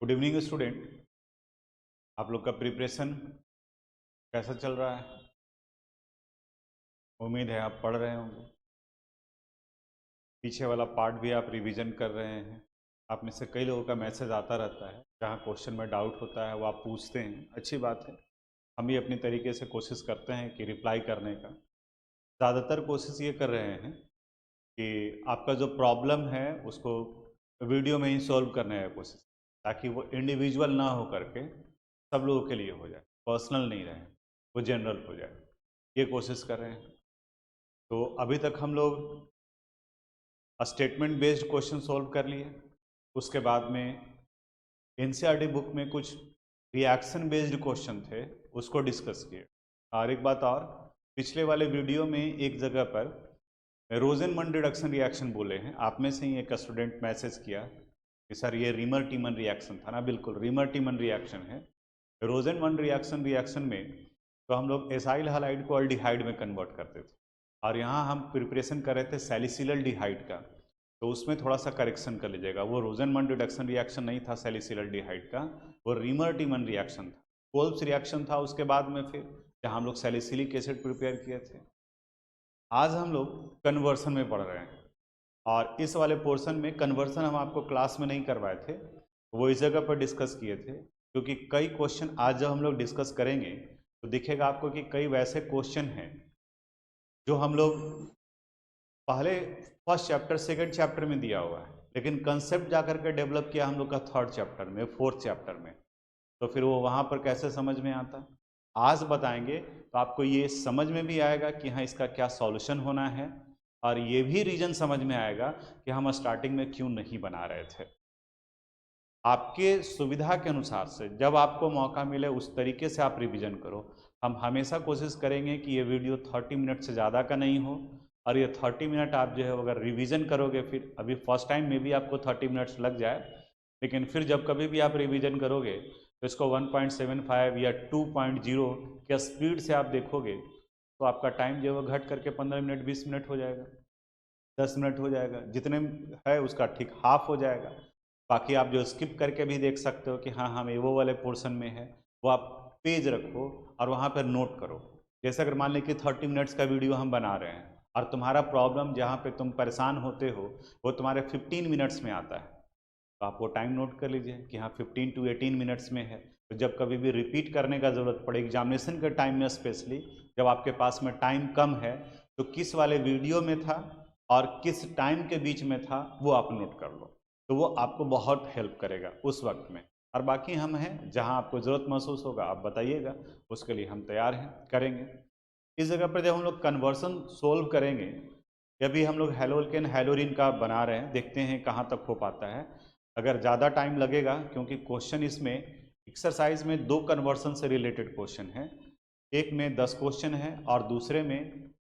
Good evening student. आप लोग का प्रिपरेशन कैसा चल रहा है? उम्मीद है आप पढ़ रहे होंगे। पीछे वाला पार्ट भी आप रिवीजन कर रहे हैं। आप में से कई लोगों का मैसेज आता रहता है, जहाँ क्वेश्चन में डाउट होता है वो आप पूछते हैं, अच्छी बात है। हम भी अपनी तरीके से कोशिश करते हैं कि रिप्लाई करने का। ज़्यादातर कोशिश ये कर रहे हैं कि आपका जो प्रॉब्लम है उसको वीडियो में ही सॉल्व करने का कोशिश, ताकि वो इंडिविजुअल ना हो करके सब लोगों के लिए हो जाए, पर्सनल नहीं रहे, वो जनरल हो जाए, ये कोशिश कर रहे हैं। तो अभी तक हम लोग स्टेटमेंट बेस्ड क्वेश्चन सॉल्व कर लिए। उसके बाद में एनसीईआरटी बुक में कुछ रिएक्शन बेस्ड क्वेश्चन थे, उसको डिस्कस किए। और एक बात और, पिछले वाले वीडियो में एक जगह पर रोजेनमन रिडक्शन रिएक्शन बोले हैं। आप में से ही एक स्टूडेंट मैसेज किया कि सर ये रीमर टीमन रिएक्शन था ना। बिल्कुल रीमर टीमन रिएक्शन है। रोजेनमन रिएक्शन में तो हम लोग एसाइल हैलाइड को अल्डिहाइड में कन्वर्ट करते थे, और यहाँ हम प्रिपरेशन कर रहे थे सैलिसिलल डिहाइड का। तो उसमें थोड़ा सा करेक्शन कर लीजिएगा, वो रोजेनमन रिडक्शन रिएक्शन नहीं था सैलिसिलल डिहाइड का, वो रीमर टीमन रिएक्शन था, कोल्ब्स रिएक्शन था। उसके बाद में फिर जहाँ हम लोग सैलिसिलिक एसिड प्रिपेयर किए थे। आज हम लोग कन्वर्सन में पढ़ रहे हैं, और इस वाले पोर्शन में कन्वर्सन हम आपको क्लास में नहीं करवाए थे, वो इस जगह पर डिस्कस किए थे। क्योंकि कई क्वेश्चन आज जब हम लोग डिस्कस करेंगे तो दिखेगा आपको कि कई वैसे क्वेश्चन हैं जो हम लोग पहले फर्स्ट चैप्टर सेकंड चैप्टर में दिया हुआ है, लेकिन कंसेप्ट जाकर के डेवलप किया हम लोग का थर्ड चैप्टर में, फोर्थ चैप्टर में। तो फिर वो वहाँ पर कैसे समझ में आता, आज बताएंगे तो आपको ये समझ में भी आएगा कि हाँ इसका क्या सॉल्यूशन होना है, और ये भी रीजन समझ में आएगा कि हम स्टार्टिंग में क्यों नहीं बना रहे थे। आपके सुविधा के अनुसार से जब आपको मौका मिले उस तरीके से आप रिवीजन करो। हम हमेशा कोशिश करेंगे कि ये वीडियो 30 मिनट से ज़्यादा का नहीं हो, और ये 30 मिनट आप जो है अगर रिवीजन करोगे, फिर अभी फर्स्ट टाइम में भी आपको 30 मिनट्स लग जाए, लेकिन फिर जब कभी भी आप रिवीजन करोगे तो इसको 1.75 या 2.0 के स्पीड से आप देखोगे तो आपका टाइम जो है घट करके 15 मिनट 20 मिनट हो जाएगा, 10 मिनट हो जाएगा, जितने है उसका ठीक हाफ हो जाएगा। बाकी आप जो स्किप करके भी देख सकते हो कि हाँ हमें वो वाले पोर्शन में है, वो आप पेज रखो और वहाँ पर नोट करो। जैसे अगर मान लें कि 30 मिनट्स का वीडियो हम बना रहे हैं, और तुम्हारा प्रॉब्लम जहाँ पे तुम परेशान होते हो वो तुम्हारे 15 मिनट्स में आता है, तो आप वो टाइम नोट कर लीजिए कि हाँ 15 to 18 मिनट्स में है। तो जब कभी भी रिपीट करने का ज़रूरत पड़े एग्जामिनेशन के टाइम में, स्पेशली जब आपके पास में टाइम कम है, तो किस वाले वीडियो में था और किस टाइम के बीच में था वो आप नोट कर लो, तो वो आपको बहुत हेल्प करेगा उस वक्त में। और बाकी हम हैं, जहाँ आपको ज़रूरत महसूस होगा आप बताइएगा, उसके लिए हम तैयार हैं, करेंगे। इस जगह पर जब हम लोग कन्वर्सन सोल्व करेंगे, अभी हम लोग हेलोल्केन हेलोरिन का बना रहे हैं, देखते हैं कहाँ तक हो पाता है। अगर ज़्यादा टाइम लगेगा, क्योंकि क्वेश्चन इसमें एक्सरसाइज में 2 कन्वर्सन से रिलेटेड क्वेश्चन है, एक में 10 क्वेश्चन है और दूसरे में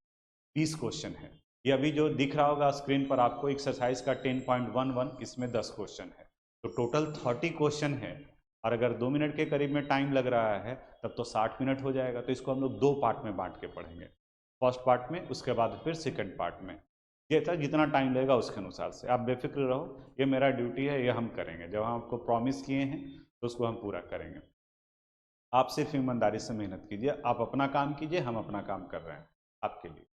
20 क्वेश्चन है। ये अभी जो दिख रहा होगा स्क्रीन पर आपको एक्सरसाइज का 10.11, इसमें 10 क्वेश्चन है, तो टोटल 30 क्वेश्चन है। और अगर 2 मिनट के करीब में टाइम लग रहा है तब तो 60 मिनट हो जाएगा। तो इसको हम लोग 2 पार्ट में बांट के पढ़ेंगे, फर्स्ट पार्ट में, उसके बाद फिर सेकंड पार्ट में। जैसा जितना टाइम लगेगा उसके अनुसार से आप बेफिक्र रहो, ये मेरा ड्यूटी है, ये हम करेंगे। जब हम आपको प्रॉमिस किए हैं तो उसको हम पूरा करेंगे। आप सिर्फ ईमानदारी से मेहनत कीजिए, आप अपना काम कीजिए, हम अपना काम कर रहे हैं आपके लिए।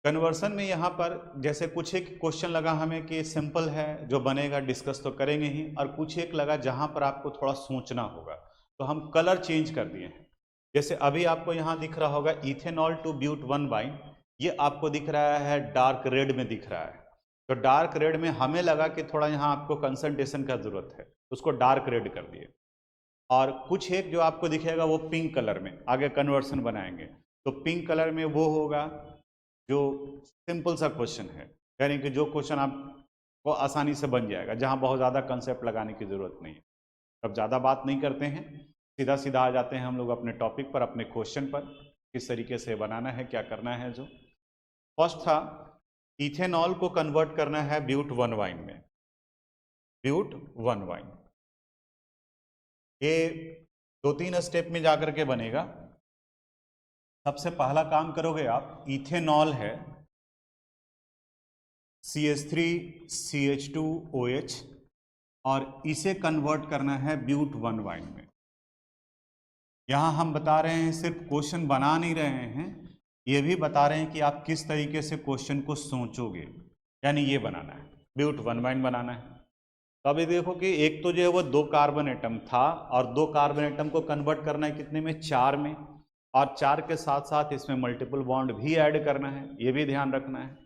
कन्वर्सन में यहाँ पर जैसे कुछ एक क्वेश्चन लगा हमें कि सिंपल है, जो बनेगा डिस्कस तो करेंगे ही, और कुछ एक लगा जहाँ पर आपको थोड़ा सोचना होगा, तो हम कलर चेंज कर दिए हैं। जैसे अभी आपको यहाँ दिख रहा होगा इथेनॉल टू ब्यूट 1 बाइन, ये आपको दिख रहा है डार्क रेड में दिख रहा है। तो डार्क रेड में हमें लगा कि थोड़ा यहाँ आपको कंसंट्रेशन का जरूरत है, तो उसको डार्क रेड कर दिए। और कुछ एक जो आपको दिखेगा वो पिंक कलर में, आगे कन्वर्सन बनाएंगे तो पिंक कलर में वो होगा जो सिंपल सा क्वेश्चन है, यानी कि जो क्वेश्चन आपको आसानी से बन जाएगा, जहाँ बहुत ज़्यादा कंसेप्ट लगाने की ज़रूरत नहीं है। अब ज़्यादा बात नहीं करते हैं, सीधा सीधा आ जाते हैं हम लोग अपने टॉपिक पर, अपने क्वेश्चन पर, किस तरीके से बनाना है, क्या करना है। जो फर्स्ट था, इथेनॉल को कन्वर्ट करना है ब्यूट 1 वाइन में, ब्यूट 1 वाइन। ये 2-3 स्टेप में जाकर के बनेगा। सबसे पहला काम करोगे आप, इथेनॉल है CH3CH2OH, और इसे कन्वर्ट करना है ब्यूट 1 वाइन में। यहाँ हम बता रहे हैं, सिर्फ क्वेश्चन बना नहीं रहे हैं, ये भी बता रहे हैं कि आप किस तरीके से क्वेश्चन को सोचोगे। यानी ये बनाना है, ब्यूट 1 वाइन बनाना है। तो अभी देखो कि एक तो जो है वो 2 कार्बन एटम था और 2 कार्बन एटम को कन्वर्ट करना है कितने में, 4 में, और 4 के साथ साथ इसमें मल्टीपल बॉन्ड भी ऐड करना है, ये भी ध्यान रखना है।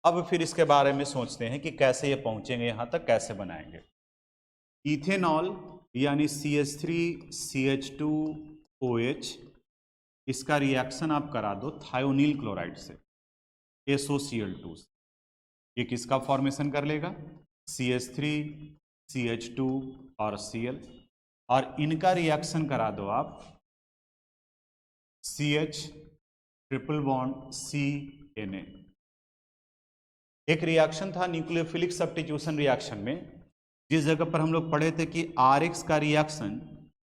अब फिर इसके बारे में सोचते हैं कि कैसे ये पहुंचेंगे यहाँ तक, कैसे बनाएंगे। इथेनॉल यानी CH3CH2OH, इसका रिएक्शन आप करा दो थायोनील क्लोराइड से, SOCl2 से। ये किसका फॉर्मेशन कर लेगा, CH3CH2 और Cl, और इनका रिएक्शन करा दो आप CH ट्रिपल बॉन्ड CNA। एक रिएक्शन था न्यूक्लियोफिलिक सब्स्टिट्यूशन रिएक्शन में, जिस जगह पर हम लोग पढ़े थे कि RX का रिएक्शन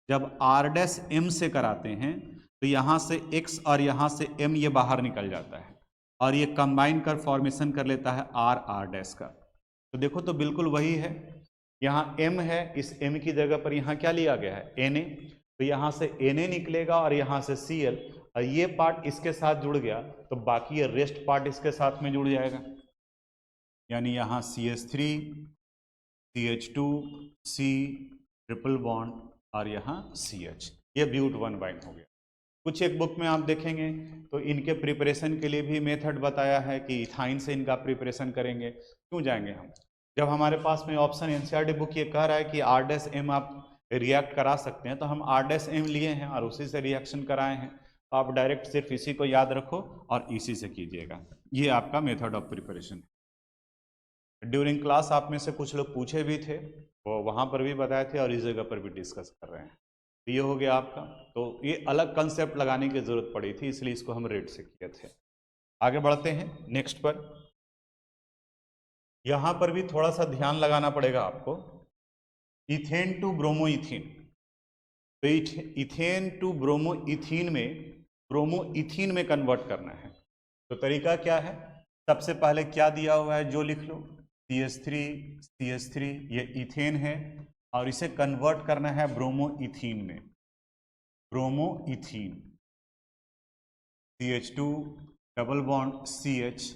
जब R' से कराते हैं तो यहाँ से X और यहाँ से M ये बाहर निकल जाता है और ये कंबाइन कर फॉर्मेशन कर लेता है R का। तो देखो तो बिल्कुल वही है, यहाँ M है, इस M की जगह पर यहाँ क्या लिया गया है, Na, तो यहाँ से Na निकलेगा और यहाँ से Cl, और ये पार्ट इसके साथ जुड़ गया तो बाकी ये रेस्ट पार्ट इसके साथ में जुड़ जाएगा। यानी यहाँ CH3 CH2 C triple bond और यहाँ CH, ये ब्यूट 1 वाइन हो गया। कुछ एक बुक में आप देखेंगे तो इनके प्रिपरेशन के लिए भी मेथड बताया है कि इथाइन से इनका प्रिपरेशन करेंगे। क्यों जाएंगे हम, जब हमारे पास में ऑप्शन एनसीईआरटी बुक ये कह रहा है कि R' आप रिएक्ट करा सकते हैं, तो हम R' लिए हैं और उसी से रिएक्शन कराए हैं। तो आप डायरेक्ट सिर्फ इसी को याद रखो और इसी से कीजिएगा। ये आपका मेथड ऑफ प्रिपरेशन है। ड्यूरिंग क्लास आप में से कुछ लोग पूछे भी थे, वो वहाँ पर भी बताए थे और इस जगह पर भी डिस्कस कर रहे हैं। ये हो गया आपका, तो ये अलग कंसेप्ट लगाने की जरूरत पड़ी थी, इसलिए इसको हम रेड से किए थे। आगे बढ़ते हैं नेक्स्ट पर। यहां पर भी थोड़ा सा ध्यान लगाना पड़ेगा आपको। इथेन टू ब्रोमोइथीन, तो इथेन टू ब्रोमोइथीन में कन्वर्ट करना है। तो तरीका क्या है, सबसे पहले क्या दिया हुआ है जो लिख लो, CH3 ये इथेन है और इसे कन्वर्ट करना है ब्रोमोइथीन में, ब्रोमोइथीन CH2 डबल बॉन्ड CH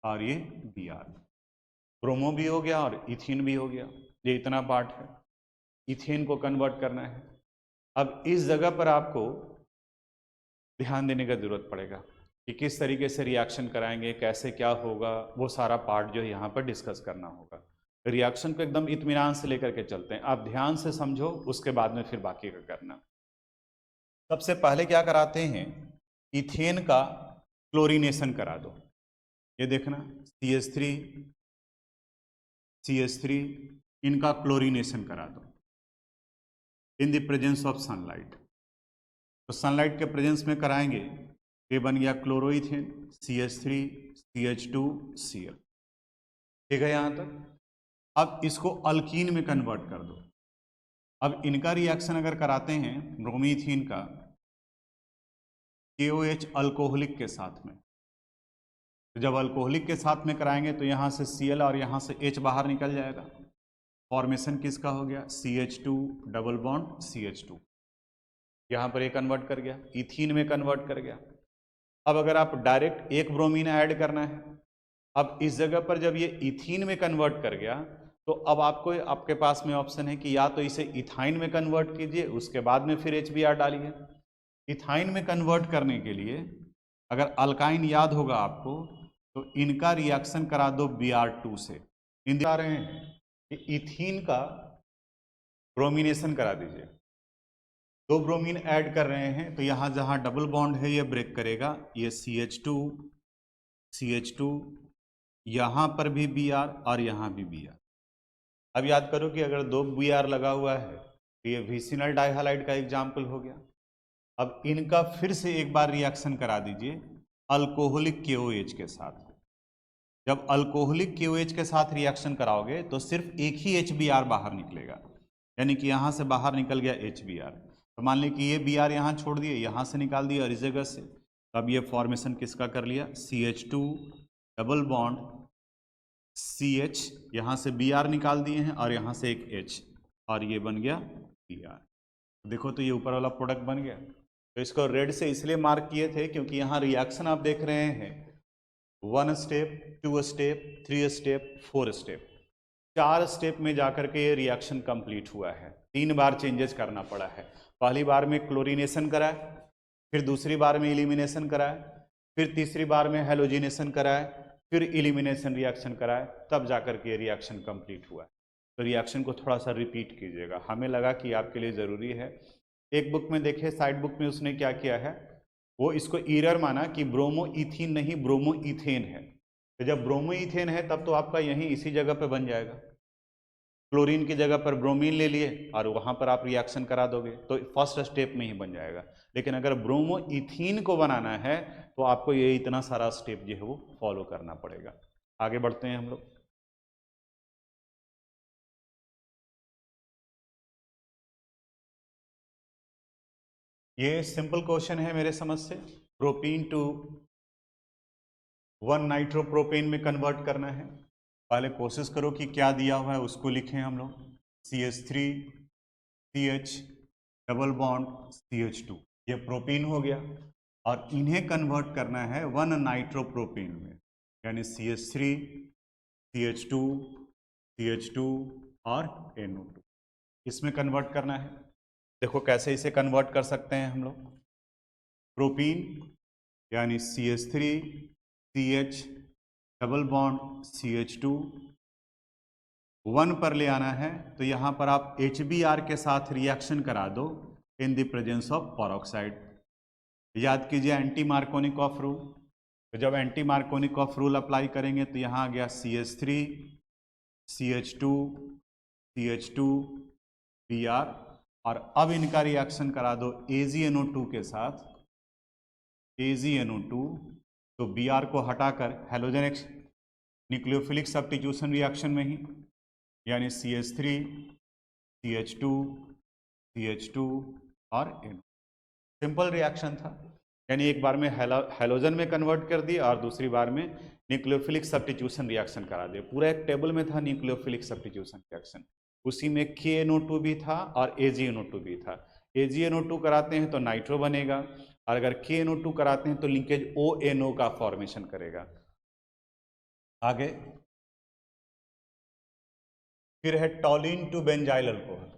और ये Br, ब्रोमो भी हो गया और इथीन भी हो गया। ये इतना पार्ट है, इथेन को कन्वर्ट करना है। अब इस जगह पर आपको ध्यान देने का जरूरत पड़ेगा कि किस तरीके से रिएक्शन कराएंगे, कैसे क्या होगा, वो सारा पार्ट जो है यहाँ पर डिस्कस करना होगा। रिएक्शन को एकदम इत्मीनान से लेकर के चलते हैं, आप ध्यान से समझो, उसके बाद में फिर बाकी का करना। सबसे पहले क्या कराते हैं, इथेन का क्लोरीनेशन करा दो। ये देखना CH3 इनका क्लोरीनेशन करा दो in the presence of sunlight. तो सनलाइट के प्रेजेंस में कराएंगे, ये बन गया क्लोरोइथेन CH3 CH2 Cl। ठीक है यहाँ तक। अब इसको अल्कीन में कन्वर्ट कर दो। अब इनका रिएक्शन अगर कराते हैं ब्रोमीथीन का KOH अल्कोहलिक के साथ में, तो जब अल्कोहलिक के साथ में कराएंगे तो यहाँ से Cl और यहाँ से H बाहर निकल जाएगा। फॉर्मेशन किसका हो गया, CH2 डबल बॉन्ड CH2, यहाँ पर ये कन्वर्ट कर गया, इथीन में कन्वर्ट कर गया। अब अगर आप डायरेक्ट एक ब्रोमीन ऐड करना है, अब इस जगह पर जब ये इथीन में कन्वर्ट कर गया तो अब आपके पास में ऑप्शन है कि या तो इसे इथाइन में कन्वर्ट कीजिए, उसके बाद में फिर HBr डालिए। इथाइन में कन्वर्ट करने के लिए अगर अल्काइन याद होगा आपको तो इनका रिएक्शन करा दो Br2 से। इन आ रहे हैं कि इथीन का ब्रोमिनेशन करा दीजिए। 2 ब्रोमीन ऐड कर रहे हैं तो यहाँ जहाँ डबल बॉन्ड है ये ब्रेक करेगा, ये CH2 यहाँ पर भी Br और यहाँ भी Br। अब याद करो कि अगर 2 Br लगा हुआ है तो ये विसिनल डाइहालाइड का एग्जाम्पल हो गया। अब इनका फिर से एक बार रिएक्शन करा दीजिए अल्कोहलिक KOH के साथ। जब अल्कोहलिक KOH के साथ रिएक्शन कराओगे तो सिर्फ एक ही HBr बाहर निकलेगा, यानी कि यहाँ से बाहर निकल गया HBr। तो मान लीजिए कि ये Br यहाँ छोड़ दिए, यहाँ से निकाल दिया और इस जगह से, अब ये फॉर्मेशन किसका कर लिया, CH2 डबल बॉन्ड CH, यहाँ से Br निकाल दिए हैं और यहाँ से एक H, और ये बन गया Br। देखो तो ये ऊपर वाला प्रोडक्ट बन गया। तो इसको रेड से इसलिए मार्क किए थे क्योंकि यहाँ रिएक्शन आप देख रहे हैं 1 step, 2 step, 3 step, 4 step, 4 step में जाकर के ये रिएक्शन कंप्लीट हुआ है। 3 बार चेंजेस करना पड़ा है। पहली बार में क्लोरीनेशन कराए, फिर दूसरी बार में एलिमिनेशन कराए, फिर तीसरी बार में हेलोजिनेशन कराए, फिर एलिमिनेशन रिएक्शन कराए, तब जाकर के रिएक्शन कंप्लीट हुआ। तो रिएक्शन को थोड़ा सा रिपीट कीजिएगा, हमें लगा कि आपके लिए ज़रूरी है। एक बुक में देखिए, साइड बुक में उसने क्या किया है, वो इसको एरर माना कि ब्रोमो इथीन नहीं ब्रोमो इथेन है। तो जब ब्रोमो इथेन है तब तो आपका यहीं इसी जगह पे बन जाएगा, क्लोरीन की जगह पर ब्रोमीन ले लिए और वहाँ पर आप रिएक्शन करा दोगे तो फर्स्ट स्टेप में ही बन जाएगा। लेकिन अगर ब्रोमो इथीन को बनाना है तो आपको ये इतना सारा स्टेप जो है वो फॉलो करना पड़ेगा। आगे बढ़ते हैं हम लोग। ये सिंपल क्वेश्चन है मेरे समझ से। प्रोपीन टू 1 नाइट्रोप्रोपेन में कन्वर्ट करना है। पहले कोशिश करो कि क्या दिया हुआ है उसको लिखें हम लोग। CH3 CH double bond CH2, ये प्रोपीन हो गया और इन्हें कन्वर्ट करना है 1 नाइट्रोप्रोपेन में, यानी CH3 CH2 CH2 और NO2, इसमें कन्वर्ट करना है। देखो कैसे इसे कन्वर्ट कर सकते हैं हम लोग। प्रोपीन यानी CH3 CH double bond CH2 1 पर ले आना है, तो यहाँ पर आप HBr के साथ रिएक्शन करा दो in the presence of peroxide. याद कीजिए एंटी मार्कोनिकॉफ रूल। तो जब एंटी मार्कोनिकॉफ रूल अप्लाई करेंगे तो यहाँ आ गया CH3 CH2 CH2 Br, और अब इनका रिएक्शन करा दो AgNO2 के साथ, AgNO2। तो Br को हटाकर हैलोजेनिक न्यूक्लियोफिलिक सब्स्टिट्यूशन रिएक्शन में ही, यानी CH3 CH2 CH2 और NO। सिंपल रिएक्शन था, यानी एक बार में हैलोजन में कन्वर्ट कर दिया और दूसरी बार में न्यूक्लियोफिलिक सब्स्टिट्यूशन रिएक्शन करा दिया। पूरा एक टेबल में था न्यूक्लियोफिलिक सब्स्टिट्यूशन रिएक्शन, उसी में KNO2 भी था और AgNO2 भी था। AgNO2 कराते हैं तो नाइट्रो बनेगा, और अगर KNO2 कराते हैं तो लिंकेज ONO का फॉर्मेशन करेगा। आगे फिर है टॉलिन टू बेंजाइल अल्कोहल,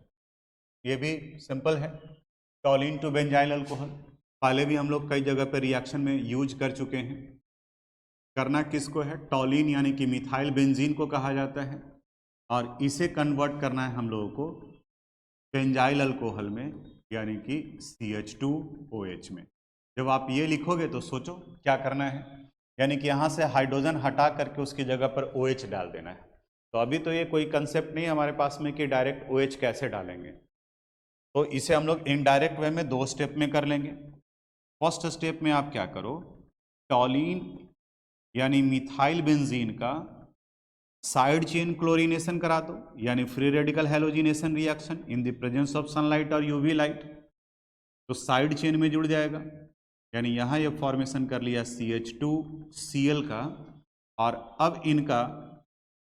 ये भी सिंपल है। टॉलिन टू बेंजाइल अल्कोहल पहले भी हम लोग कई जगह पर रिएक्शन में यूज कर चुके हैं। करना किसको है, टॉलिन यानी कि मिथाइल बेंजीन को कहा जाता है, और इसे कन्वर्ट करना है हम लोगों को बेंजाइल अल्कोहल में, यानी कि CH2OH में। जब आप ये लिखोगे तो सोचो क्या करना है, यानी कि यहाँ से हाइड्रोजन हटा करके उसकी जगह पर OH डाल देना है। तो अभी तो ये कोई कंसेप्ट नहीं है हमारे पास में कि डायरेक्ट OH कैसे डालेंगे, तो इसे हम लोग इनडायरेक्ट वे में 2 स्टेप में कर लेंगे। फर्स्ट स्टेप में आप क्या करो, टॉलिन यानी मिथाइल बेंजीन का साइड चेन क्लोरीनेशन करा दो, यानी free radical halogenation reaction in the presence of sunlight और UV लाइट। तो साइड चेन में जुड़ जाएगा, यानी यहाँ ये फॉर्मेशन कर लिया CH2Cl का, और अब इनका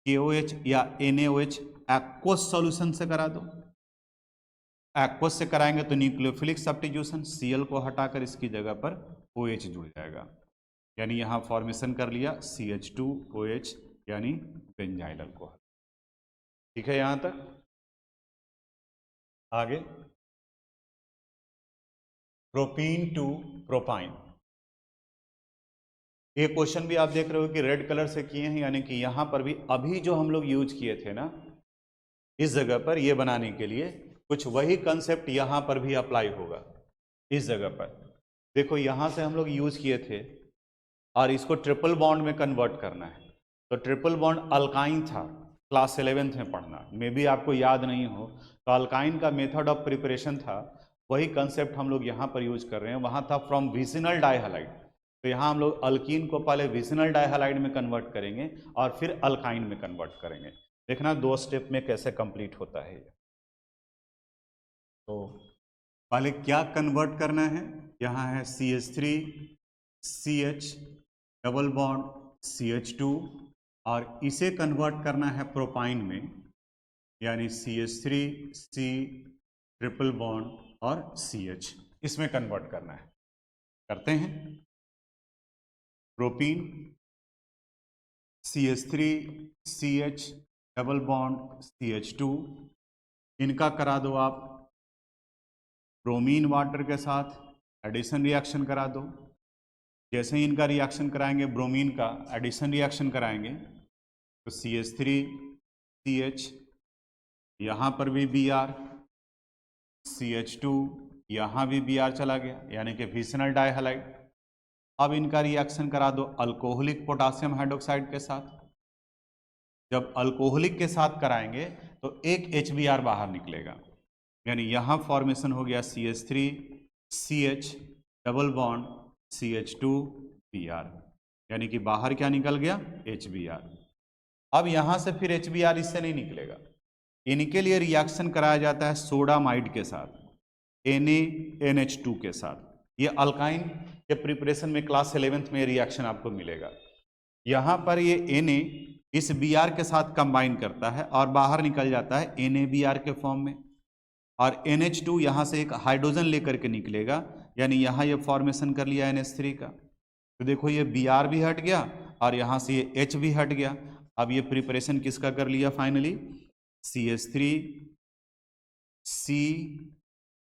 KOH या NaOH एक्वस सॉल्यूशन से करा दो। एक्वस से कराएंगे तो न्यूक्लियोफिलिक सब्स्टिट्यूशन, Cl को हटाकर इसकी जगह पर OH जुड़ जाएगा, यानी यहाँ फॉर्मेशन कर लिया CH2OH यानी बेंजाइल अल्कोहल। ठीक है यहाँ तक। आगे प्रोपीन टू प्रोपाइन, ये क्वेश्चन भी आप देख रहे हो कि रेड कलर से किए हैं, यानी कि यहाँ पर भी अभी जो हम लोग यूज किए थे ना इस जगह पर ये बनाने के लिए, कुछ वही कंसेप्ट यहाँ पर भी अप्लाई होगा। इस जगह पर देखो यहाँ से हम लोग यूज किए थे और इसको ट्रिपल बॉन्ड में कन्वर्ट करना है। तो ट्रिपल बॉन्ड अल्काइन था, क्लास 11th में पढ़ना, मे भी आपको याद नहीं हो, तो अल्काइन का मेथड ऑफ प्रिपरेशन था, वही कंसेप्ट हम लोग यहाँ पर यूज कर रहे हैं। वहाँ था फ्रॉम विसिनल डाइहैलाइड, तो यहाँ हम लोग अल्कीन को पहले विसिनल डाइहैलाइड में कन्वर्ट करेंगे और फिर अल्काइन में कन्वर्ट करेंगे। देखना 2 स्टेप में कैसे कंप्लीट होता है। तो पहले क्या कन्वर्ट करना है, यहाँ है CH3 CH double bond CH2, और इसे कन्वर्ट करना है प्रोपाइन में, यानी CH3 C ट्रिपल बॉन्ड और CH, इसमें कन्वर्ट करना है। करते हैं। Propene CH3 CH double bond CH2, इनका करा दो आप ब्रोमीन वाटर के साथ एडिशन रिएक्शन करा दो। जैसे ही इनका रिएक्शन कराएंगे, ब्रोमीन का एडिशन रिएक्शन कराएंगे, तो CH3 CH, यहाँ पर भी Br, CH2, यहाँ भी Br चला गया, यानी कि फिशनल डाइहैलाइड। अब इनका रिएक्शन करा दो अल्कोहलिक पोटासियम हाइड्रोक्साइड के साथ। जब अल्कोहलिक के साथ कराएंगे तो एक HBr बाहर निकलेगा, यानी यहाँ फॉर्मेशन हो गया CH3 CH double bond CH2 Br, यानी कि बाहर क्या निकल गया, HBr। अब यहाँ से फिर HBr इससे नहीं निकलेगा, इनके लिए रिएक्शन कराया जाता है सोडामाइड के साथ, NaNH2 के साथ। ये अल्काइन के प्रिपरेशन में क्लास 11th में रिएक्शन आपको मिलेगा। यहाँ पर ये Na इस Br के साथ कंबाइन करता है और बाहर निकल जाता है NaBr के फॉर्म में, और NH2 यहाँ से एक हाइड्रोजन लेकर के निकलेगा, यानी यहाँ ये फॉर्मेशन कर लिया NH3 का। तो देखो ये Br भी हट गया और यहाँ से ये H भी हट गया। अब ये प्रिपरेशन किसका कर लिया finally, CH3 C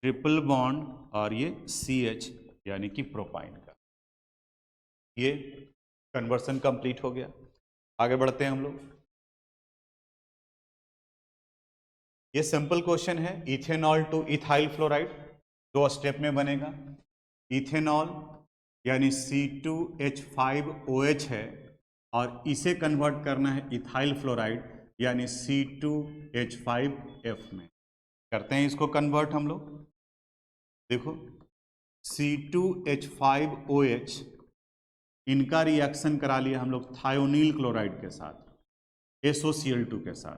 triple bond और ये CH, यानी कि प्रोपाइन का। ये कन्वर्सन कंप्लीट हो गया। आगे बढ़ते हैं हम लोग। ये सिंपल क्वेश्चन है, ethanol two ethyl fluoride, 2 step में बनेगा। इथेनॉल यानी C2H5OH है और इसे कन्वर्ट करना है इथाइल फ्लोराइड यानी C2H5F में। करते हैं इसको कन्वर्ट हम लोग। देखो C2H5OH, इनका रिएक्शन करा लिया हम लोग थायोनील क्लोराइड के साथ, SOCl2 के साथ,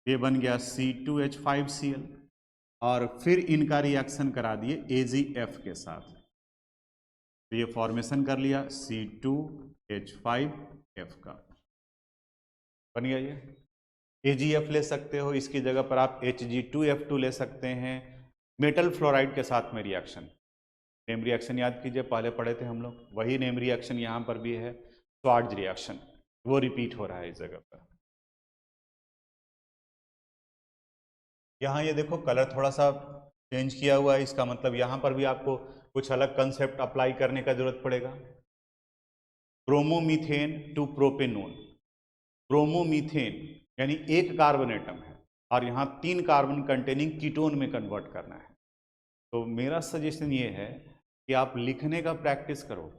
ये बन गया C2H5Cl, और फिर इनका रिएक्शन करा दिए AgF के साथ, तो ये फॉर्मेशन कर लिया C2H5F का, बन गया ये। AgF ले सकते हो, इसकी जगह पर आप Hg2F2 ले सकते हैं। मेटल फ्लोराइड के साथ में रिएक्शन, नेम रिएक्शन याद कीजिए, पहले पढ़े थे हम लोग, वही नेम रिएक्शन यहाँ पर भी है, स्वार्ज रिएक्शन, वो रिपीट हो रहा है इस जगह पर। यहाँ ये देखो कलर थोड़ा सा चेंज किया हुआ है, इसका मतलब यहाँ पर भी आपको कुछ अलग कंसेप्ट अप्लाई करने का जरूरत पड़ेगा। ब्रोमोमीथेन टू प्रोपेनोन, ब्रोमोमीथेन यानी एक कार्बन एटम है और यहाँ 3 कार्बन कंटेनिंग कीटोन में कन्वर्ट करना है। तो मेरा सजेशन ये है कि आप लिखने का प्रैक्टिस करो,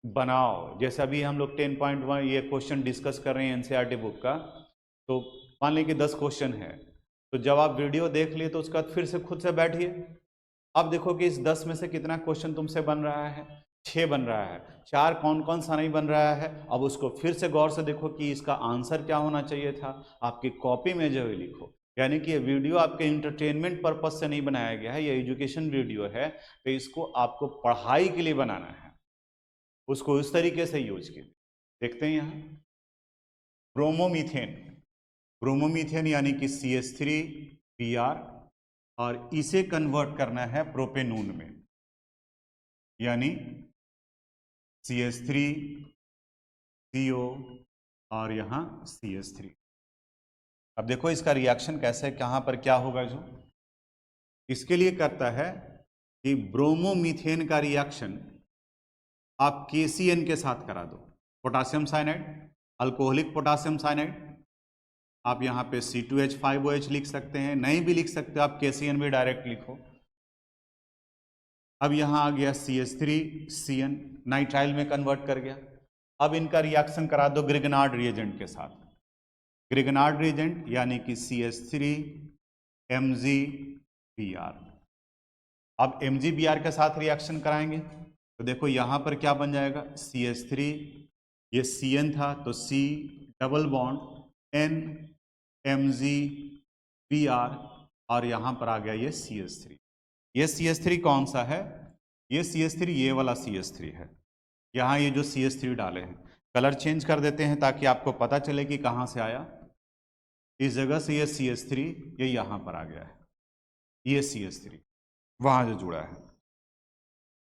बनाओ। जैसे अभी हम लोग 10.1 ये क्वेश्चन डिस्कस कर रहे हैं NCERT बुक का, तो मान लें कि 10 क्वेश्चन है, तो जब आप वीडियो देख लिए तो उसके बाद फिर से खुद से बैठिए। अब देखो कि इस 10 में से कितना क्वेश्चन तुमसे बन रहा है, 6 बन रहा है, 4 कौन कौन सा नहीं बन रहा है। अब उसको फिर से गौर से देखो कि इसका आंसर क्या होना चाहिए था, आपकी कॉपी में जो है लिखो। यानी कि ये वीडियो आपके इंटरटेनमेंट पर्पज से नहीं बनाया गया है, ये एजुकेशन वीडियो है, तो इसको आपको पढ़ाई के लिए बनाना है, उसको इस तरीके से यूज कीजिए। देखते हैं यहाँ ब्रोमोमीथेन, ब्रोमोमीथेन यानी कि CH3Br, और इसे कन्वर्ट करना है प्रोपेनून में, यानी CH3CO और यहाँ CH3। अब देखो इसका रिएक्शन कैसे, कहाँ पर क्या होगा। जो इसके लिए करता है कि ब्रोमोमीथेन का रिएक्शन आप KCN के साथ करा दो, potassium cyanide, alcoholic potassium cyanide. आप यहाँ पे C2H5OH लिख सकते हैं, नहीं भी लिख सकते आप KCN भी डायरेक्ट लिखो। अब यहाँ आ गया CH3CN, नाइट्राइल में कन्वर्ट कर गया। अब इनका रिएक्शन करा दो ग्रिगनार्ड रिएजेंट के साथ, ग्रिगनार्ड रिएजेंट यानी कि CH3MgBr। अब MgBr के साथ रिएक्शन कराएंगे तो देखो यहाँ पर क्या बन जाएगा, CH3, ये CN था तो C डबल बॉन्ड NMgBr, और यहाँ पर आ गया ये CH3। ये CH3 कौन सा है, ये CH3 ये वाला CH3 है। यहाँ ये जो CH3 डाले हैं, कलर चेंज कर देते हैं ताकि आपको पता चले कि कहाँ से आया। इस जगह से ये CH3 ये यहाँ पर आ गया है, ये CH3 वहाँ जो जुड़ा है।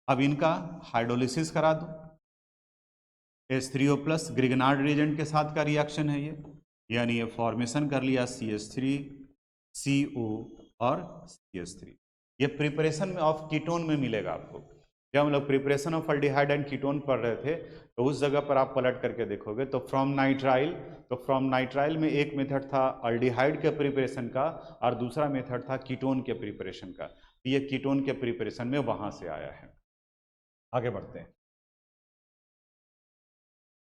अब इनका हाइड्रोलिसिस करा दो, H3O+ ग्रिगनार्ड रिएजेंट के साथ का रिएक्शन है ये, यानी ये फॉर्मेशन कर लिया CH3 CO और CH3। ये प्रिपरेशन में ऑफ कीटोन में मिलेगा आपको। जब हम लोग preparation of aldehyde and ketone पढ़ रहे थे तो उस जगह पर आप पलट करके देखोगे तो फ्रॉम नाइट्राइल में एक मेथड था अल्डिहाइड के प्रिपरेशन का और दूसरा मेथड था कीटोन के प्रिपरेशन का। ये कीटोन के प्रिपरेशन में वहां से आया है। आगे बढ़ते हैं।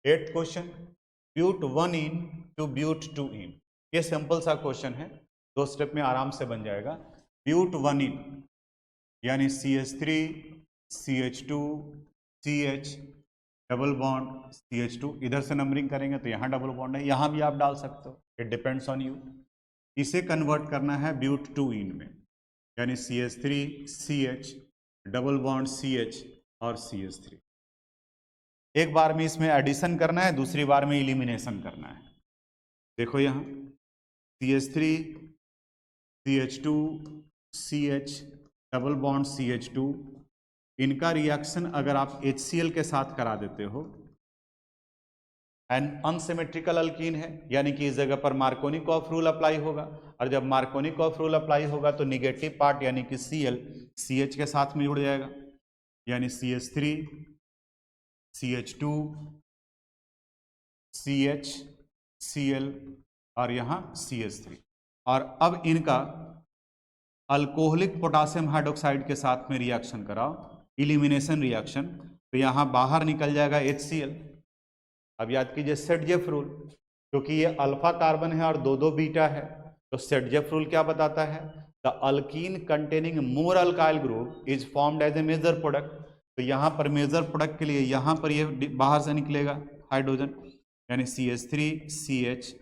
8th क्वेश्चन, ब्यूट 1 इन टू ब्यूट 2 इन। ये सिंपल सा क्वेश्चन है, 2 स्टेप में आराम से बन जाएगा। ब्यूट 1 इन यानी CH3 CH2 CH double bond CH2, इधर से नंबरिंग करेंगे तो यहाँ डबल बॉन्ड है, यहाँ भी आप डाल सकते हो, इट डिपेंड्स ऑन यू। इसे कन्वर्ट करना है ब्यूट 2 इन में, यानी CH3 CH double bond CH और CH3। एक बार में इसमें एडिशन करना है, दूसरी बार में इलिमिनेशन करना है। देखो यहाँ CH3 CH2 CH double bond CH2, इनका रिएक्शन अगर आप HCl के साथ करा देते हो, एंड अनसिमेट्रिकल अल्कीन है, यानी कि इस जगह पर मार्कोनिकॉफ रूल अप्लाई होगा, और जब मार्कोनिकॉफ रूल अप्लाई होगा तो निगेटिव पार्ट यानी कि Cl CH के साथ में जुड़ जाएगा, यानी CH3 CH2 CH Cl और यहाँ CH3। और अब इनका अल्कोहलिक पोटासियम हाइड्रोक्साइड के साथ में रिएक्शन कराओ, इलिमिनेशन रिएक्शन, तो यहाँ बाहर निकल जाएगा HCl। अब याद कीजिए सेटजेफ रूल, क्योंकि ये अल्फा कार्बन है और दो बीटा है, तो सेटजेफ रूल क्या बताता है, the alkene containing more alkyl group is formed as a major product. तो यहाँ पर मेजर प्रोडक्ट के लिए यहाँ पर ये बाहर से निकलेगा हाइड्रोजन, यानी CH3 CH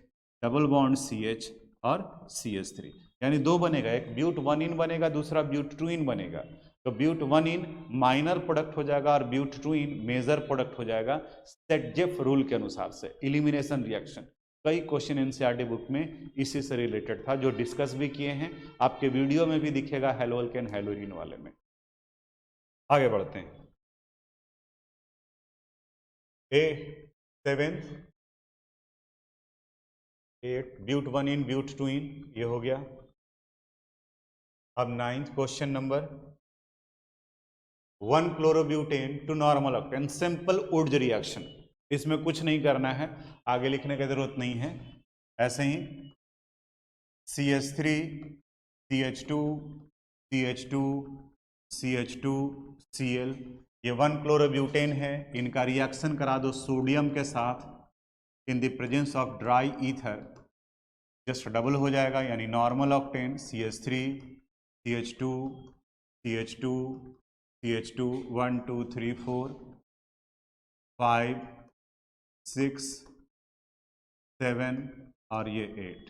double bond CH और CH3, यानी 2 बनेगा, एक ब्यूट 1 इन बनेगा, दूसरा ब्यूट 2 इन बनेगा। तो ब्यूट 1 इन माइनर प्रोडक्ट हो जाएगा और ब्यूट 2 इन मेजर प्रोडक्ट हो जाएगा सेटजेफ रूल के अनुसार से। इलिमिनेशन रिएक्शन कई क्वेश्चन एनसीईआरटी बुक में इसी से रिलेटेड था, जो डिस्कस भी किए हैं, आपके वीडियो में भी दिखेगा हेलोअल्केन हेलोरीन वाले में। आगे बढ़ते हैं। 7th 8 ब्यूट 1 इन ब्यूट 2 इन, ये हो गया। अब 9th question number 1 chlorobutane to normal octane, simple Wurtz reaction, इसमें कुछ नहीं करना है, आगे लिखने की जरूरत नहीं है, ऐसे ही CH3 CH2 CH2 CH2 Cl, ये 1 क्लोरोब्यूटेन है, इनका रिएक्शन करा दो सोडियम के साथ in the presence of dry ether, just double हो जाएगा, यानी normal octane CH3 CH2 CH2 CH2 1 2 3 4 5 6 7 और ये 8।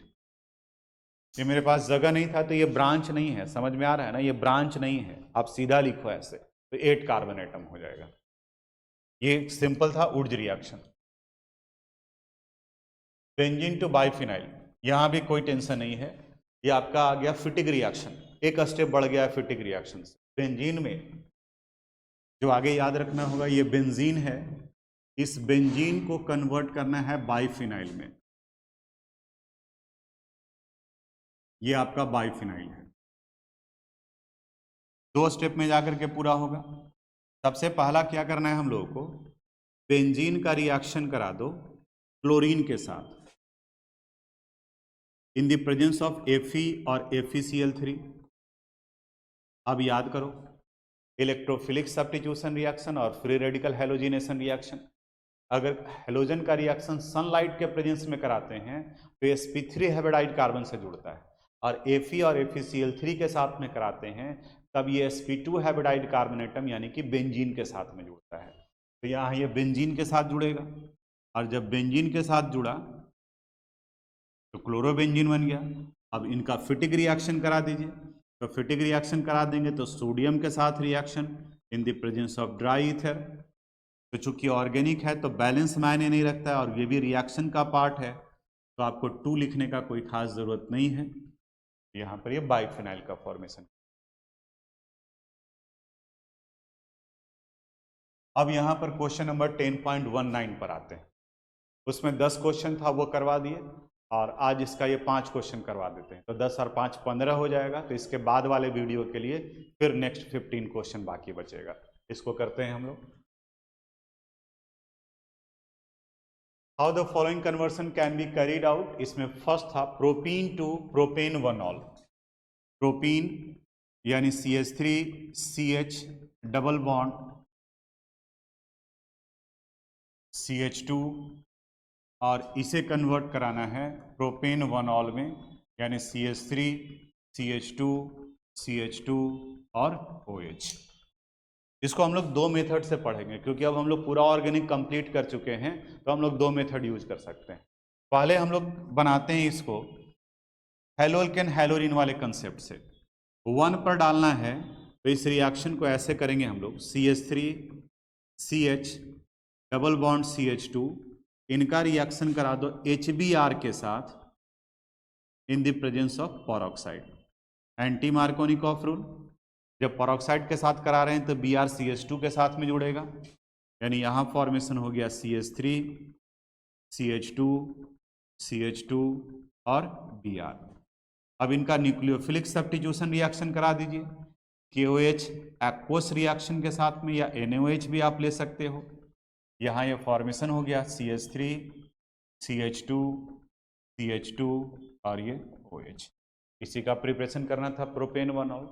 ये मेरे पास जगह नहीं था तो ये ब्रांच नहीं है, समझ में आ रहा है ना, ये ब्रांच नहीं है, आप सीधा लिखो ऐसे, तो 8 कार्बन एटम हो जाएगा। ये सिंपल था Wurtz reaction. Benzene to biphenyl, यहां भी कोई टेंशन नहीं है, ये आपका आ गया फिटिक रिएक्शन, एक स्टेप बढ़ गया है फिटिक रिएक्शन से। बेंजीन में जो आगे याद रखना होगा, ये बेंजीन है, इस बेंजीन को कन्वर्ट करना है बाइफिनाइल में, ये आपका बाइफिनाइल है। 2 स्टेप में जाकर के पूरा होगा। सबसे पहला क्या करना है हम लोगों को, बेंजीन का रिएक्शन करा दो क्लोरीन के साथ in the presence of Fe और FeCl3। अब याद करो, इलेक्ट्रोफिलिक सब्स्टिट्यूशन रिएक्शन और फ्री रेडिकल हैलोजिनेशन रिएक्शन। अगर हैलोजन का रिएक्शन सनलाइट के प्रेजेंस में कराते हैं तो sp3 हेब्रिडाइड कार्बन से जुड़ता है, और Fe और FeCl3 के साथ में कराते हैं तब ये sp2 हेब्रिडाइड कार्बन एटम यानी कि बेंजीन के साथ में जुड़ता है। तो यहाँ ये बेंजीन के साथ जुड़ेगा, और जब बेंजीन के साथ जुड़ा तो क्लोरोबेंजीन बन गया। अब इनका फिटिक रिएक्शन करा दीजिए, तो फिटिक रिएक्शन करा देंगे तो सोडियम के साथ reaction in the presence of dry ether. तो चूंकि ऑर्गेनिक है तो बैलेंस मायने नहीं रखता है, और ये भी रिएक्शन का पार्ट है, तो आपको 2 लिखने का कोई खास ज़रूरत नहीं है। यहाँ पर ये बाइफिनाइल का फॉर्मेशन। अब यहाँ पर क्वेश्चन नंबर 10.19 पर आते हैं। उसमें 10 क्वेश्चन था वो करवा दिए, और आज इसका ये 5 क्वेश्चन करवा देते हैं, तो 10 और 5 15 हो जाएगा। तो इसके बाद वाले वीडियो के लिए फिर नेक्स्ट 15 क्वेश्चन बाकी बचेगा। इसको करते हैं हम लोग। How the following conversion can be carried out. इसमें फर्स्ट था प्रोपीन टू प्रोपेन 1ऑल। प्रोपीन यानी CH3CH डबल बॉन्ड CH2, और इसे कन्वर्ट कराना है प्रोपेन 1ऑल में, यानी CH3 CH2 CH2 और OH। इसको हम लोग 2 मेथड से पढ़ेंगे, क्योंकि अब हम लोग पूरा ऑर्गेनिक कंप्लीट कर चुके हैं, तो हम लोग 2 मेथड यूज कर सकते हैं। पहले हम लोग बनाते हैं इसको हेलोल्केन हेलोरिन वाले कंसेप्ट से। 1 पर डालना है तो इस रिएक्शन को ऐसे करेंगे हम लोग, CH3 CH double bond CH2, इनका रिएक्शन करा दो HBr के साथ in the presence of peroxide. Anti Markovnikov rule, जब पेरोक्साइड के साथ करा रहे हैं तो BrCH2 के साथ में जुड़ेगा, यानी यहाँ फॉर्मेशन हो गया CH3 CH2 CH2 और Br। अब इनका न्यूक्लियोफिलिक सब्स्टिट्यूशन रिएक्शन करा दीजिए, KOH एक्वस रिएक्शन के साथ में, या NaOH भी आप ले सकते हो। यहाँ ये फॉर्मेशन हो गया CH3 CH2 CH2 और ये OH। इसी का प्रिपरेशन करना था प्रोपेन 1ऑल।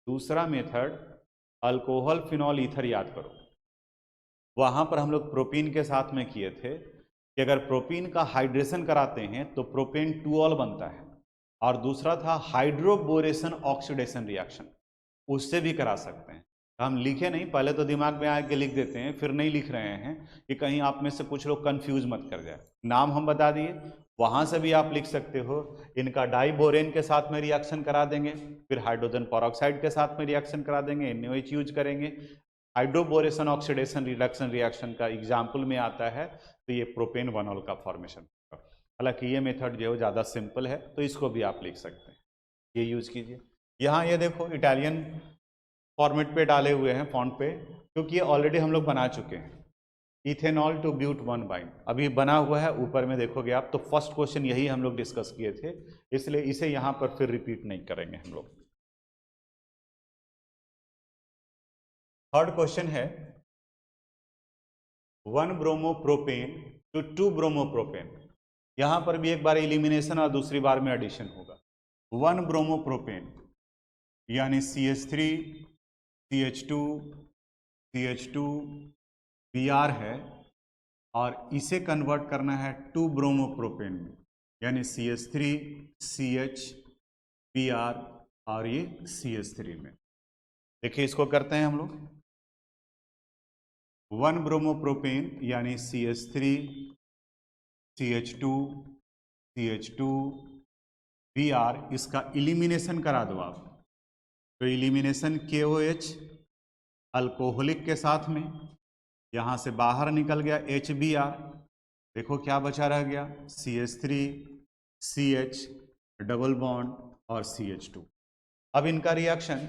दूसरा मेथड अल्कोहल फिनॉल ईथर, याद करो वहाँ पर हम लोग प्रोपीन के साथ में किए थे कि अगर प्रोपीन का हाइड्रेशन कराते हैं तो प्रोपेन 2ऑल बनता है, और दूसरा था हाइड्रोबोरेशन ऑक्सीडेशन रिएक्शन, उससे भी करा सकते हैं। हम लिखे नहीं, पहले तो दिमाग में आके लिख देते हैं, फिर नहीं लिख रहे हैं कि कहीं आप में से कुछ लोग कंफ्यूज मत कर जाए। नाम हम बता दिए, वहाँ से भी आप लिख सकते हो। इनका डाइबोरेन के साथ में रिएक्शन करा देंगे, फिर हाइड्रोजन पेरोक्साइड के साथ में रिएक्शन करा देंगे, NaOH यूज करेंगे। हाइड्रोबोरेशन ऑक्सीडेशन रिडक्शन रिएक्शन का एग्जाम्पल में आता है तो ये प्रोपेन 1ऑल का फॉर्मेशन। हालांकि ये मेथड जो है ज़्यादा सिंपल है, तो इसको भी आप लिख सकते हैं, ये यूज कीजिए। यहाँ ये देखो इटालियन फॉर्मेट पे डाले हुए हैं फॉन्ट पे, क्योंकि ये ऑलरेडी हम लोग बना चुके हैं। इथेनॉल टू ब्यूट 1 बाइंड अभी बना हुआ है, ऊपर में देखोगे आप, तो फर्स्ट क्वेश्चन यही हम लोग डिस्कस किए थे, इसलिए इसे यहाँ पर फिर रिपीट नहीं करेंगे हम लोग। थर्ड क्वेश्चन है 1 ब्रोमोप्रोपेन टू 2 ब्रोमोप्रोपेन। यहाँ पर भी एक बार एलिमिनेशन और दूसरी बार में एडिशन होगा। 1 ब्रोमोप्रोपेन यानी CH3 CH2 CH2 Br है, और इसे कन्वर्ट करना है 2 ब्रोमोप्रोपेन में, यानी CH3 CH Br और ये CH3 में। देखिए इसको करते हैं हम लोग। 1 ब्रोमोप्रोपेन यानी CH3 CH2 CH2 Br, इसका इलिमिनेशन करा दो आप, तो इलिमिनेशन KOH अल्कोहलिक के साथ में, यहाँ से बाहर निकल गया HBr, देखो क्या बचा रह गया CH3 CH डबल बॉन्ड और CH2। अब इनका रिएक्शन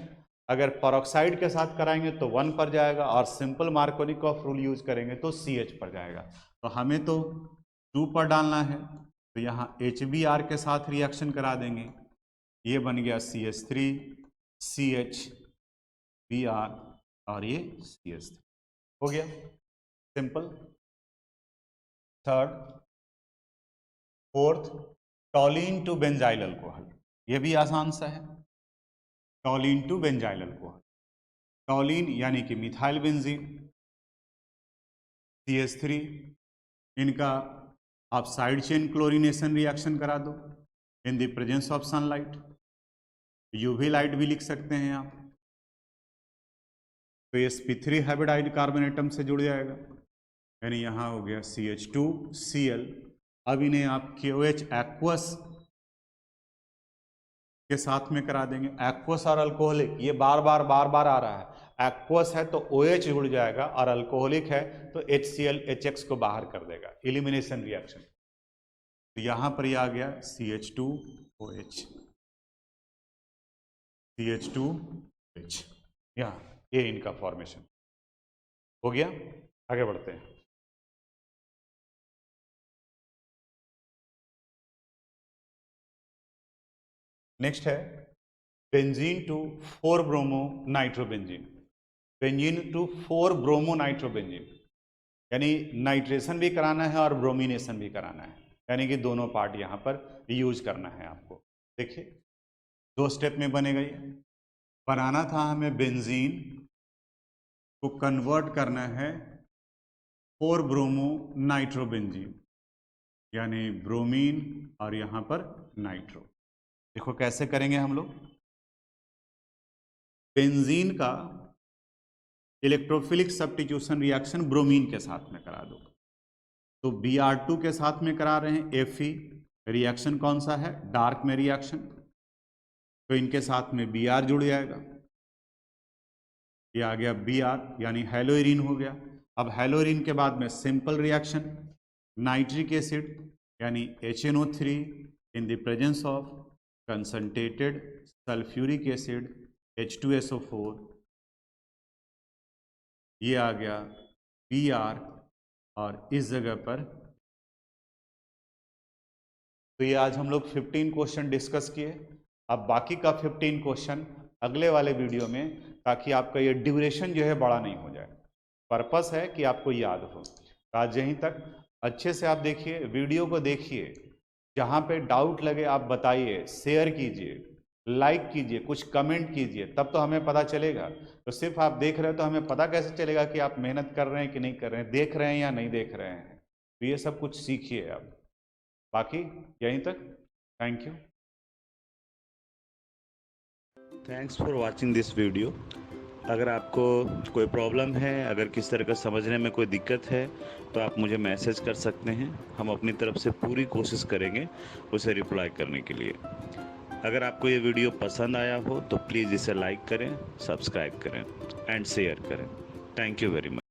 अगर पेरोक्साइड के साथ कराएंगे तो 1 पर जाएगा, और सिंपल मार्कोनिकॉफ रूल यूज करेंगे तो CH पर जाएगा। तो हमें तो 2 पर डालना है, तो यहाँ HBr के साथ रिएक्शन करा देंगे, ये बन गया CH3 CH Br और ये CH3 हो गया simple. Third fourth toluene to benzyl alcohol, ये भी आसान सा है। Toluene to benzyl alcohol, toluene यानी कि मिथाइल बेंजीन, CH3, इनका आप साइड चेन क्लोरीनेशन रिएक्शन करा दो in the presence of sunlight, UV light भी लिख सकते हैं आप, तो sp3 हाइब्रिडाइड कार्बन एटम से जुड़ जाएगा, यानी यहाँ हो गया CH2Cl। अब इन्हें आप KOH एक्वस के साथ में करा देंगे। एक्वस और अल्कोहलिक ये बार बार आ रहा है, एक्वस है तो OH जुड़ जाएगा, और अल्कोहलिक है तो HCl HX को बाहर कर देगा, एलिमिनेशन रिएक्शन। तो यहाँ पर ये आ गया CH2OH, CH2OH, यहाँ ये इनका फॉर्मेशन हो गया। आगे बढ़ते हैं। नेक्स्ट है benzene to 4 bromo nitrobenzene, benzene to 4 bromo nitrobenzene, यानी नाइट्रेशन भी कराना है और ब्रोमिनेशन भी कराना है, यानी कि दोनों पार्ट यहाँ पर यूज करना है आपको। देखिए 2 स्टेप में बनेगा ये। बनाना था हमें बेंजीन को कन्वर्ट करना है 4 ब्रोमो नाइट्रोबेंजीन, यानी ब्रोमीन और यहाँ पर नाइट्रो। देखो कैसे करेंगे हम लोग। बेंजीन का इलेक्ट्रोफिलिक सब्स्टिट्यूशन रिएक्शन ब्रोमीन के साथ में करा दो, तो Br2 के साथ में करा रहे हैं Fe, रिएक्शन कौन सा है, डार्क में रिएक्शन, तो इनके साथ में Br जुड़ जाएगा, ये आ गया Br यानी हेलोइरिन हो गया। अब हेलोइरिन के बाद में सिंपल रिएक्शन नाइट्रिक एसिड यानी HNO3 in the presence of concentrated sulphuric acid H2SO4, ये आ गया Br और इस जगह पर। तो ये आज हम लोग 15 क्वेश्चन डिस्कस किए। अब बाकी का 15 क्वेश्चन अगले वाले वीडियो में, ताकि आपका ये ड्यूरेशन जो है बड़ा नहीं हो जाए। पर्पस है कि आपको याद हो। तो आज यहीं तक। अच्छे से आप देखिए, वीडियो को देखिए, जहाँ पे डाउट लगे आप बताइए, शेयर कीजिए, लाइक कीजिए, कुछ कमेंट कीजिए, तब तो हमें पता चलेगा। तो सिर्फ आप देख रहे हो तो हमें पता कैसे चलेगा कि आप मेहनत कर रहे हैं कि नहीं कर रहे हैं, देख रहे हैं या नहीं देख रहे हैं। तो ये सब कुछ सीखिए आप। बाकी यहीं तक। Thank you. Thanks for watching this video. अगर आपको कोई प्रॉब्लम है, अगर किस तरह का समझने में कोई दिक्कत है, तो आप मुझे मैसेज कर सकते हैं। हम अपनी तरफ से पूरी कोशिश करेंगे उसे रिप्लाई करने के लिए। अगर आपको ये वीडियो पसंद आया हो तो प्लीज़ इसे लाइक करें, सब्सक्राइब करें एंड शेयर करें। Thank you very much.